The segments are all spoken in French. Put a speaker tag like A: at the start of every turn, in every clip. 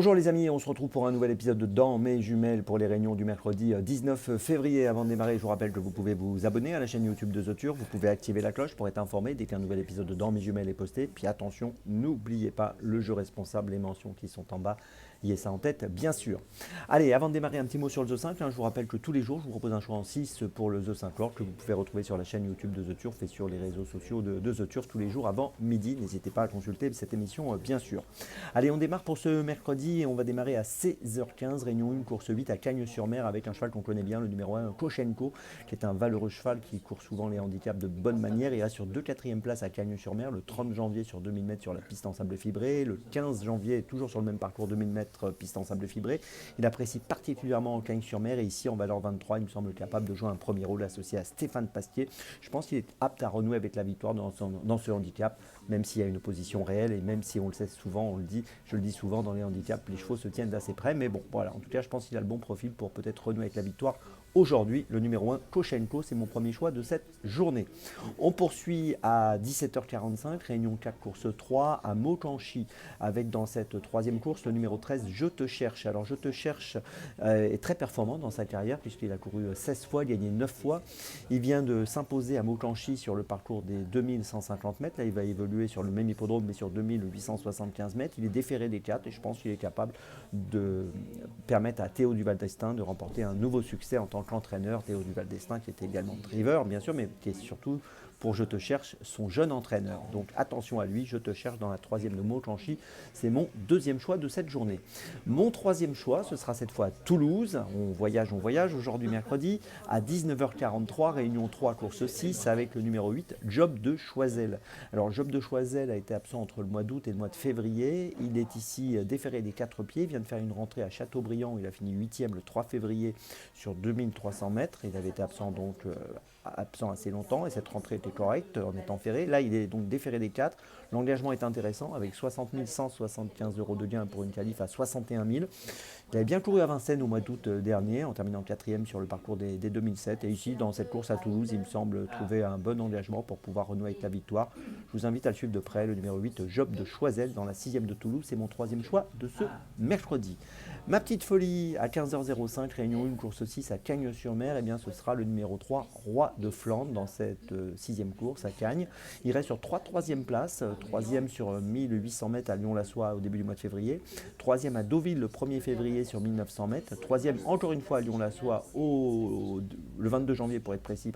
A: Bonjour les amis, on se retrouve pour un nouvel épisode de Dans mes jumelles pour les réunions du mercredi 19 février. Avant de démarrer, je vous rappelle que vous pouvez vous abonner à la chaîne YouTube de The Turf, vous pouvez activer la cloche pour être informé dès qu'un nouvel épisode de Dans mes jumelles est posté. Puis attention, n'oubliez pas le jeu responsable, les mentions qui sont en bas, ayez ça en tête bien sûr. Allez, avant de démarrer, un petit mot sur le The 5, je vous rappelle que tous les jours, je vous propose un choix en 6 pour le The 5 Lord que vous pouvez retrouver sur la chaîne YouTube de The Turf et sur les réseaux sociaux de The Turf tous les jours avant midi. N'hésitez pas à consulter cette émission bien sûr. Allez, on démarre pour ce mercredi et on va démarrer à 16h15, réunion 1, course 8 à Cagnes-sur-Mer avec un cheval qu'on connaît bien, le numéro 1, Koshenko, qui est un valeureux cheval qui court souvent les handicaps de bonne manière. Il reste sur 2 quatrième places à Cagnes-sur-Mer, le 30 janvier sur 2000 mètres sur la piste en sable fibré, le 15 janvier toujours sur le même parcours 2000 mètres piste en sable fibré. Il apprécie particulièrement Cagnes-sur-Mer et ici en valeur 23, il me semble capable de jouer un premier rôle associé à Stéphane Pasquier. Je pense qu'il est apte à renouer avec la victoire dans ce handicap, même s'il y a une opposition réelle et même si on le sait souvent, on le dit, je le dis souvent dans les handicaps, les chevaux se tiennent d'assez près, mais bon, voilà, en tout cas, je pense qu'il a le bon profil pour peut-être renouer avec la victoire. Aujourd'hui, le numéro 1, Koshenko, c'est mon premier choix de cette journée. On poursuit à 17h45, réunion 4, course 3 à Mokanchi, avec dans cette troisième course le numéro 13, Je te cherche. Alors, Je te cherche est très performant dans sa carrière, puisqu'il a couru 16 fois, gagné 9 fois. Il vient de s'imposer à Mokanchi sur le parcours des 2150 mètres. Là, il va évoluer sur le même hippodrome, mais sur 2875 mètres. Il est déféré des 4 et je pense qu'il est capable de permettre à Théo Duval d'Estaing de remporter un nouveau succès en tant qu'entraîneur. Théo Duval d'Estaing qui était également driver bien sûr, mais qui est surtout pour Je te cherche son jeune entraîneur. Donc attention à lui, Je te cherche dans la troisième de Mokanchi. C'est mon deuxième choix de cette journée. Mon troisième choix, ce sera cette fois à Toulouse. On voyage aujourd'hui mercredi à 19h43, réunion 3, course 6 avec le numéro 8, Job de Choiseul. Alors Job de Choiseul a été absent entre le mois d'août et le mois de février. Il est ici déféré des 4 pieds, il vient de faire une rentrée à Châteaubriand, il a fini 8e le 3 février sur 2300 mètres. Il avait été absent donc absent assez longtemps et cette rentrée était correcte en étant ferré. Là, il est donc déféré des 4. L'engagement est intéressant avec 60 175 € de gain pour une qualif à 61 000. Il avait bien couru à Vincennes au mois d'août dernier en terminant 4e sur le parcours des 2007. Et ici, dans cette course à Toulouse, il me semble trouver un bon engagement pour pouvoir renouer avec la victoire. Je vous invite à le suivre de près. Le numéro 8, Job de Choiseul dans la 6e de Toulouse. C'est mon troisième choix de ce mercredi. Ma petite folie à 15h05, réunion 1, course 6 à Cagnes-sur-Mer. Eh bien, ce sera le numéro 3, Roi de Flandre dans cette 6e course à Cagnes. Il reste sur 3 troisième places. 3e sur 1800 mètres à Lyon-la-Soie au début du mois de février. 3e à Deauville le 1er février sur 1900 mètres. 3e encore une fois à Lyon-la-Soie le 22 janvier pour être précis,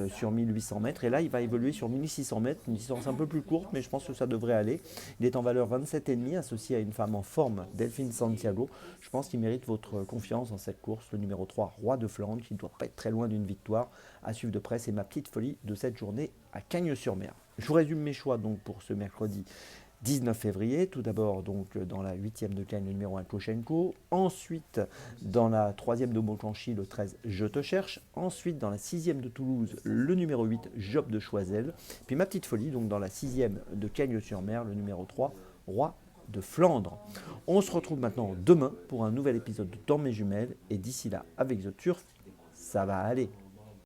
A: sur 1800 mètres. Et là, il va évoluer sur 1600 mètres, une distance un peu plus courte, mais je pense que ça devrait aller. Il est en valeur 27,5, associé à une femme en forme, Delphine Santiago. Je pense qu'il mérite votre confiance dans cette course, le numéro 3, Roi de Flandre, qui ne doit pas être très loin d'une victoire. À suivre de près, c'est ma petite folie de cette journée à Cagnes-sur-Mer. Je vous résume mes choix donc pour ce mercredi 19 février, tout d'abord donc dans la 8e de Cagnes, le numéro 1, Koshenko. Ensuite, dans la 3e de Mokanchi, le 13, Je te cherche. Ensuite, dans la 6e de Toulouse, le numéro 8, Job de Choiseul. Puis ma petite folie, donc dans la 6e de Cagnes-sur-Mer, le numéro 3, Roi de Flandre. On se retrouve maintenant demain pour un nouvel épisode de Dans mes jumelles. Et d'ici là, avec The Turf, ça va aller.